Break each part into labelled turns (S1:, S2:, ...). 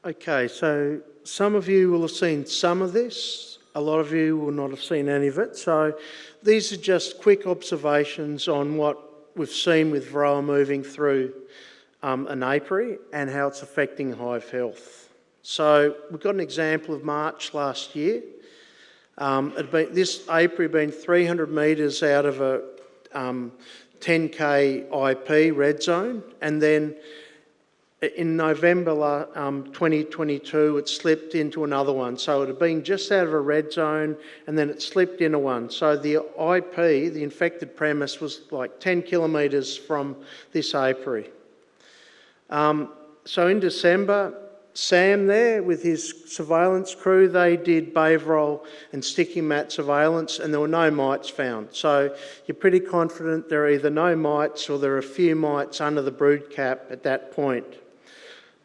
S1: Okay, so some of you will have seen some of this. A lot of you will not have seen any of it. So these are just quick observations on what we've seen with Varroa moving through an apiary and how it's affecting hive health. So we've got an example of March last year. This apiary had been 300 metres out of a 10k IP red zone, and then in November 2022 it slipped into another one. So it had been just out of a red zone and then it slipped into one. So the IP, the infected premise, was like 10 kilometres from this apiary. So in December, Sam there with his surveillance crew, they did Baverol and sticky mat surveillance and there were no mites found. So you're pretty confident there are either no mites or there are a few mites under the brood cap at that point.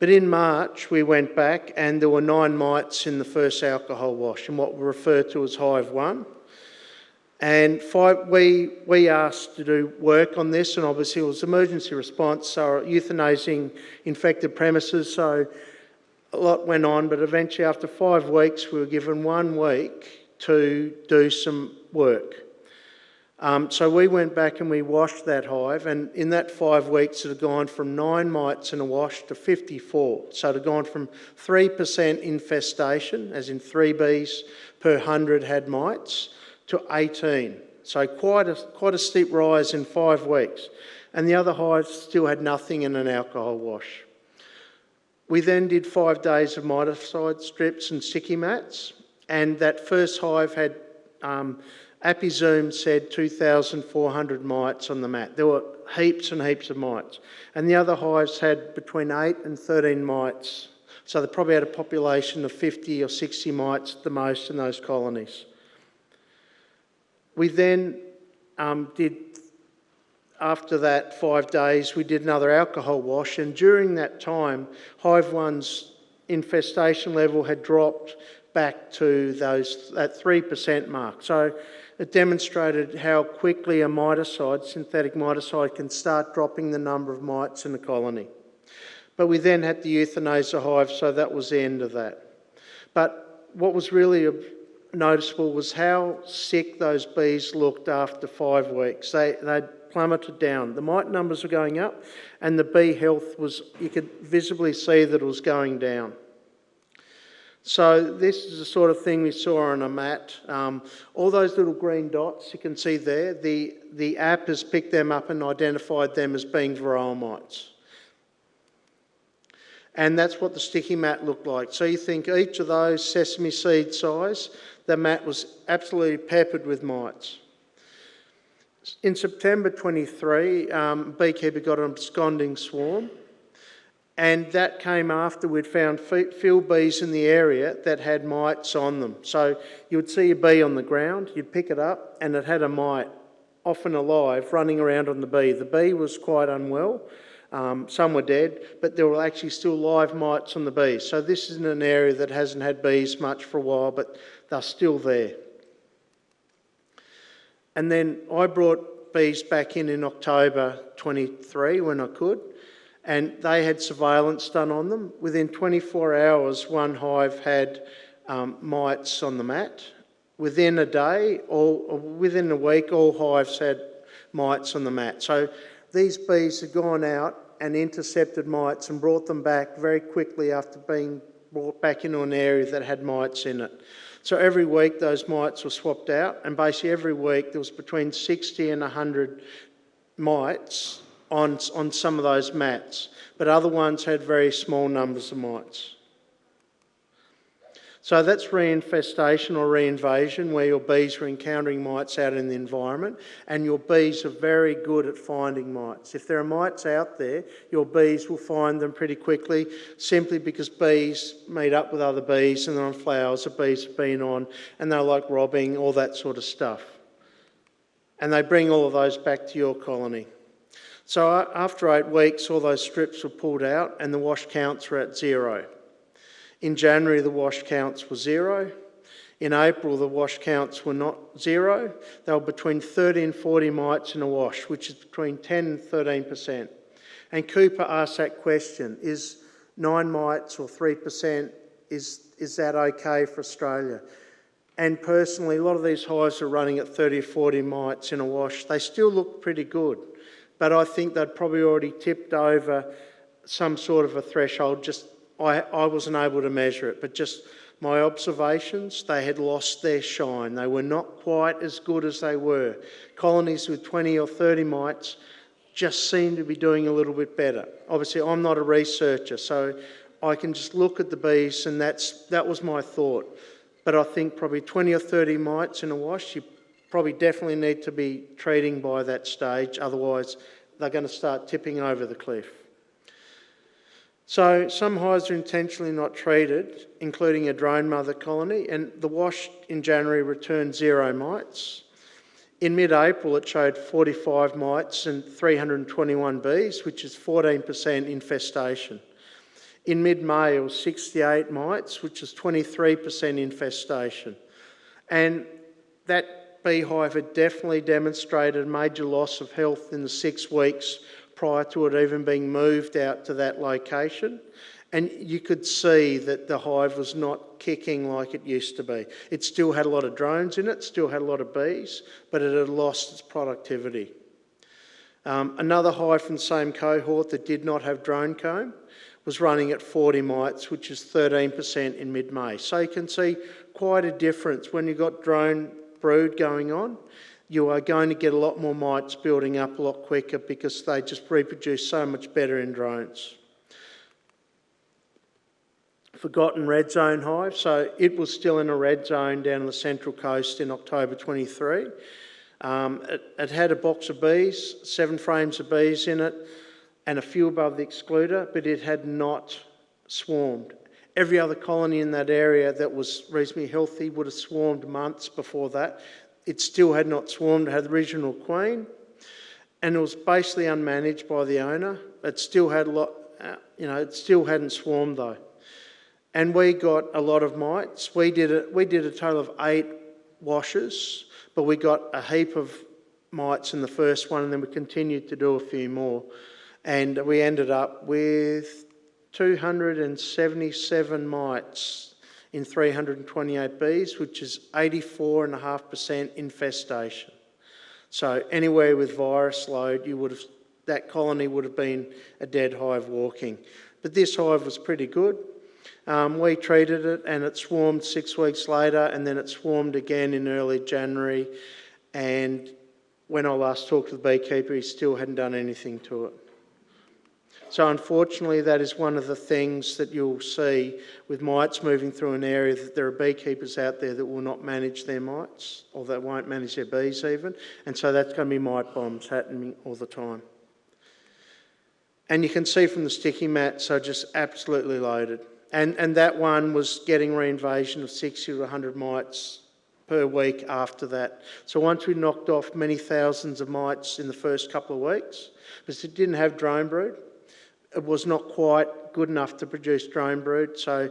S1: But in March we went back and there were 9 mites in the first alcohol wash in what we refer to as Hive 1. And we asked to do work on this, and obviously it was emergency response, so euthanizing infected premises, so a lot went on, but eventually after 5 weeks we were given 1 week to do some work. So we went back and we washed that hive, and in that 5 weeks it had gone from 9 mites in a wash to 54. So it had gone from 3% infestation, as in 3 bees per 100 had mites, to 18. So quite a steep rise in 5 weeks. And the other hives still had nothing in an alcohol wash. We then did 5 days of miticide strips and sticky mats, and that first hive had ApiZoom said 2,400 mites on the mat. There were heaps and heaps of mites. And the other hives had between 8 and 13 mites. So they probably had a population of 50 or 60 mites at the most in those colonies. We then after that 5 days, we did another alcohol wash, and during that time, Hive 1's infestation level had dropped back to that 3% mark. So it demonstrated how quickly a miticide, synthetic miticide, can start dropping the number of mites in the colony. But we then had to euthanize the hive, so that was the end of that. But what was really noticeable was how sick those bees looked after 5 weeks. They'd plummeted down. The mite numbers were going up and the bee health was, you could visibly see that it was going down. So this is the sort of thing we saw on a mat. All those little green dots you can see there, the app has picked them up and identified them as being Varroa mites. And that's what the sticky mat looked like. So you think each of those sesame seed size, the mat was absolutely peppered with mites. In September 23, beekeeper got an absconding swarm, and that came after we'd found field bees in the area that had mites on them. So you would see a bee on the ground, you'd pick it up, and it had a mite, often alive, running around on the bee. The bee was quite unwell. Some were dead, but there were actually still live mites on the bees. So this is in an area that hasn't had bees much for a while, but they're still there. And then I brought bees back in October 23 when I could, and they had surveillance done on them. Within 24 hours, 1 hive had mites on the mat. Within a day, or within a week, all hives had mites on the mat. So these bees had gone out and intercepted mites and brought them back very quickly after being brought back into an area that had mites in it. So every week those mites were swapped out, and basically every week there was between 60 and 100 mites on some of those mats, but other ones had very small numbers of mites. So that's reinfestation or reinvasion, where your bees are encountering mites out in the environment, and your bees are very good at finding mites. If there are mites out there, your bees will find them pretty quickly, simply because bees meet up with other bees and they're on flowers that bees have been on, and they're like robbing, all that sort of stuff. And they bring all of those back to your colony. So after 8 weeks, all those strips were pulled out and the wash counts were at 0. In January, the wash counts were 0. In April, the wash counts were not 0. They were between 30 and 40 mites in a wash, which is between 10 and 13%. And Cooper asked that question, is 9 mites or 3%, is that okay for Australia? And personally, a lot of these hives are running at 30 or 40 mites in a wash. They still look pretty good, but I think they'd probably already tipped over some sort of a threshold. Just I wasn't able to measure it, but just my observations, they had lost their shine. They were not quite as good as they were. Colonies with 20 or 30 mites just seem to be doing a little bit better. Obviously, I'm not a researcher, so I can just look at the bees, and that was my thought. But I think probably 20 or 30 mites in a wash, you probably definitely need to be treating by that stage, otherwise they're going to start tipping over the cliff. So some hives are intentionally not treated, including a drone mother colony, and the wash in January returned 0 mites. In mid-April, it showed 45 mites and 321 bees, which is 14% infestation. In mid-May, it was 68 mites, which is 23% infestation. And that beehive had definitely demonstrated major loss of health in the 6 weeks prior to it even being moved out to that location. And you could see that the hive was not kicking like it used to be. It still had a lot of drones in it, still had a lot of bees, but it had lost its productivity. Another hive from the same cohort that did not have drone comb was running at 40 mites, which is 13% in mid-May. So you can see quite a difference. When you've got drone brood going on, you are going to get a lot more mites building up a lot quicker because they just reproduce so much better in drones. Forgotten red zone hive, so it was still in a red zone down on the Central Coast in October 23. It had a box of bees, 7 frames of bees in it, and a few above the excluder, but it had not swarmed. Every other colony in that area that was reasonably healthy would have swarmed months before that. It still had not swarmed. It had the original queen, and it was basically unmanaged by the owner. It still had a lot, it still hadn't swarmed though. And we got a lot of mites. We did a total of 8 washes, but we got a heap of mites in the first one, and then we continued to do a few more. And we ended up with 277 mites in 328 bees, which is 84.5% infestation. So anywhere with virus load, that colony would have been a dead hive walking. But this hive was pretty good. We treated it and it swarmed 6 weeks later, and then it swarmed again in early January. And when I last talked to the beekeeper, he still hadn't done anything to it. So unfortunately, that is one of the things that you'll see with mites moving through an area, that there are beekeepers out there that will not manage their mites, or that won't manage their bees even. And so that's going to be mite bombs happening all the time. And you can see from the sticky mats are just absolutely loaded. And that one was getting reinvasion of 60 to 100 mites per week after that. So once we knocked off many thousands of mites in the first couple of weeks, because it didn't have drone brood, it was not quite good enough to produce drone brood. So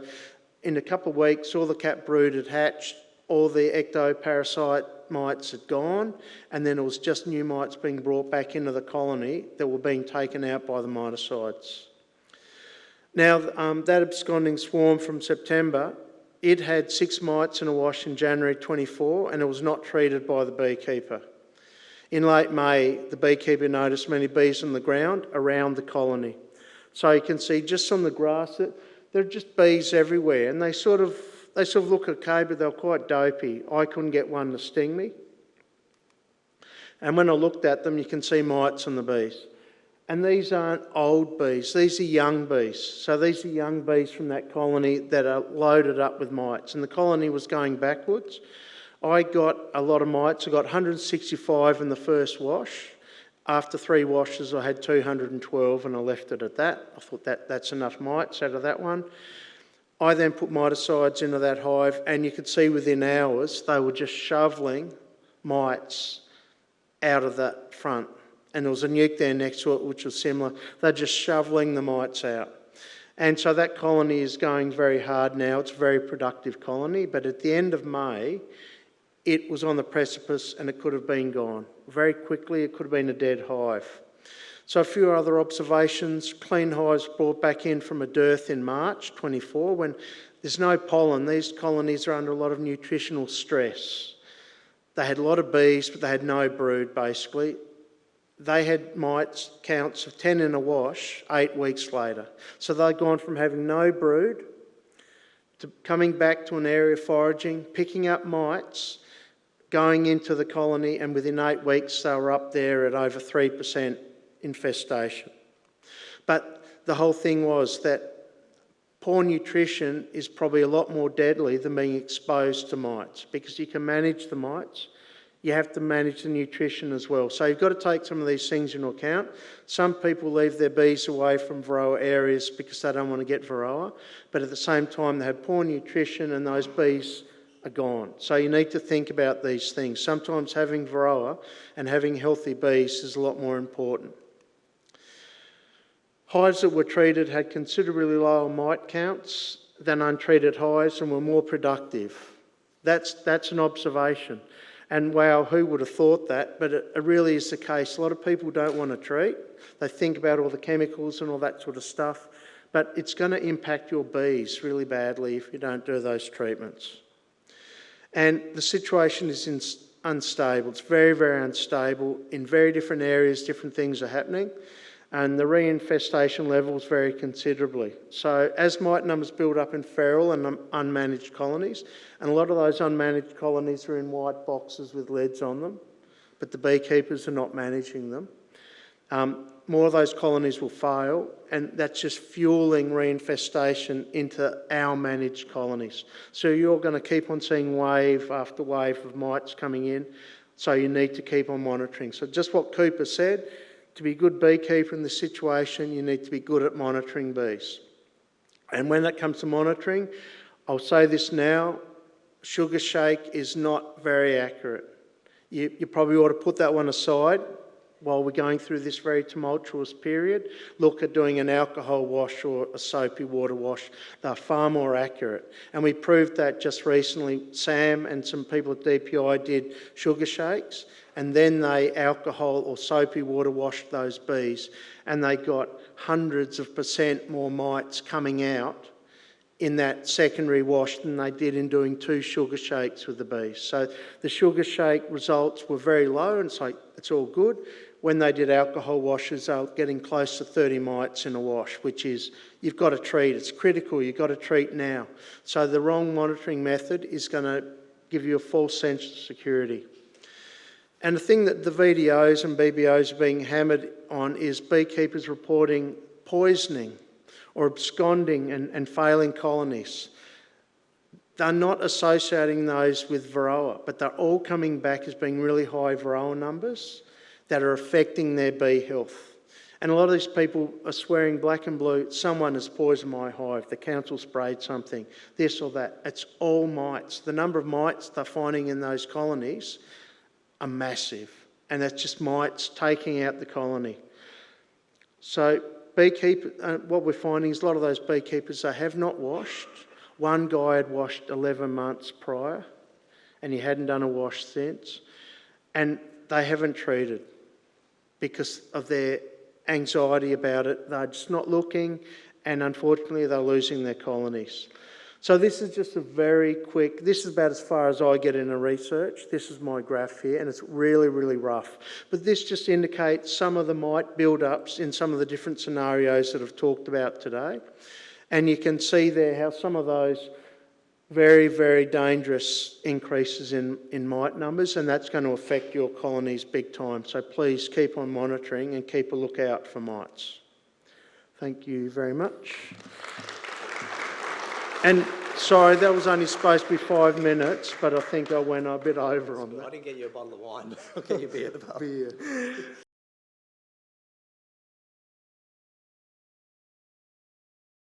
S1: in a couple of weeks, all the cap brood had hatched, all the ectoparasite mites had gone, and then it was just new mites being brought back into the colony that were being taken out by the miticides. Now, that absconding swarm from September, it had 6 mites in a wash in January 24, and it was not treated by the beekeeper. In late May, the beekeeper noticed many bees on the ground around the colony. So you can see just on the grass that there are just bees everywhere, and they sort of look okay, but they're quite dopey. I couldn't get one to sting me. And when I looked at them, you can see mites on the bees. And these aren't old bees, these are young bees. So these are young bees from that colony that are loaded up with mites. And the colony was going backwards. I got a lot of mites. I got 165 in the first wash. After 3 washes, I had 212, and I left it at that. I thought that's enough mites out of that one. I then put miticides into that hive, and you could see within hours they were just shoveling mites out of that front. And there was a nuke there next to it which was similar. They're just shoveling the mites out. And so that colony is going very hard now. It's a very productive colony, but at the end of May, it was on the precipice and it could have been gone. Very quickly, it could have been a dead hive. So a few other observations. Clean hives brought back in from a dearth in March 24 when there's no pollen. These colonies are under a lot of nutritional stress. They had a lot of bees, but they had no brood, basically. They had mites counts of 10 in a wash 8 weeks later. So they'd gone from having no brood to coming back to an area foraging, picking up mites, going into the colony, and within 8 weeks they were up there at over 3% infestation. But the whole thing was that poor nutrition is probably a lot more deadly than being exposed to mites, because you can manage the mites, you have to manage the nutrition as well. So you've got to take some of these things into account. Some people leave their bees away from Varroa areas because they don't want to get Varroa, but at the same time they have poor nutrition and those bees are gone. So you need to think about these things. Sometimes having Varroa and having healthy bees is a lot more important. Hives that were treated had considerably lower mite counts than untreated hives and were more productive. That's an observation. And wow, who would have thought that? But it really is the case. A lot of people don't want to treat. They think about all the chemicals and all that sort of stuff. But it's going to impact your bees really badly if you don't do those treatments. And the situation is unstable. It's very, very unstable. In very different areas, different things are happening. And the reinfestation levels vary considerably. So as mite numbers build up in feral and unmanaged colonies, and a lot of those unmanaged colonies are in white boxes with leads on them, but the beekeepers are not managing them, more of those colonies will fail, and that's just fueling reinfestation into our managed colonies. So you're going to keep on seeing wave after wave of mites coming in, so you need to keep on monitoring. So just what Cooper said, to be a good beekeeper in this situation, you need to be good at monitoring bees. And when it comes to monitoring, I'll say this now, sugar shake is not very accurate. You probably ought to put that one aside while we're going through this very tumultuous period. Look at doing an alcohol wash or a soapy water wash. They're far more accurate. And we proved that just recently. Sam and some people at DPI did sugar shakes, and then they alcohol or soapy water washed those bees, and they got hundreds of % more mites coming out in that secondary wash than they did in doing 2 sugar shakes with the bees. So the sugar shake results were very low, and it's like, it's all good. When they did alcohol washes, they were getting close to 30 mites in a wash, which is, you've got to treat. It's critical, you've got to treat now. So the wrong monitoring method is going to give you a false sense of security. And the thing that the VDOs and BBOs are being hammered on is beekeepers reporting poisoning or absconding and failing colonies. They're not associating those with Varroa, but they're all coming back as being really high Varroa numbers that are affecting their bee health. And a lot of these people are swearing black and blue, someone has poisoned my hive, the council sprayed something, this or that. It's all mites. The number of mites they're finding in those colonies are massive, and that's just mites taking out the colony. So what we're finding is a lot of those beekeepers, they have not washed. One guy had washed 11 months prior, and he hadn't done a wash since, and they haven't treated because of their anxiety about it. They're just not looking, and unfortunately they're losing their colonies. So this is just a very quick, this is about as far as I get in a research. This is my graph here, and it's really, really rough. But this just indicates some of the mite build-ups in some of the different scenarios that I've talked about today. And you can see there how some of those very, very dangerous increases in mite numbers, and that's going to affect your colonies big time. So please keep on monitoring and keep a lookout for mites. Thank you very much. And sorry, that was only supposed to be 5 minutes, but I think I went a bit over on that.
S2: I didn't get you a bottle of wine. I'll get you a beer.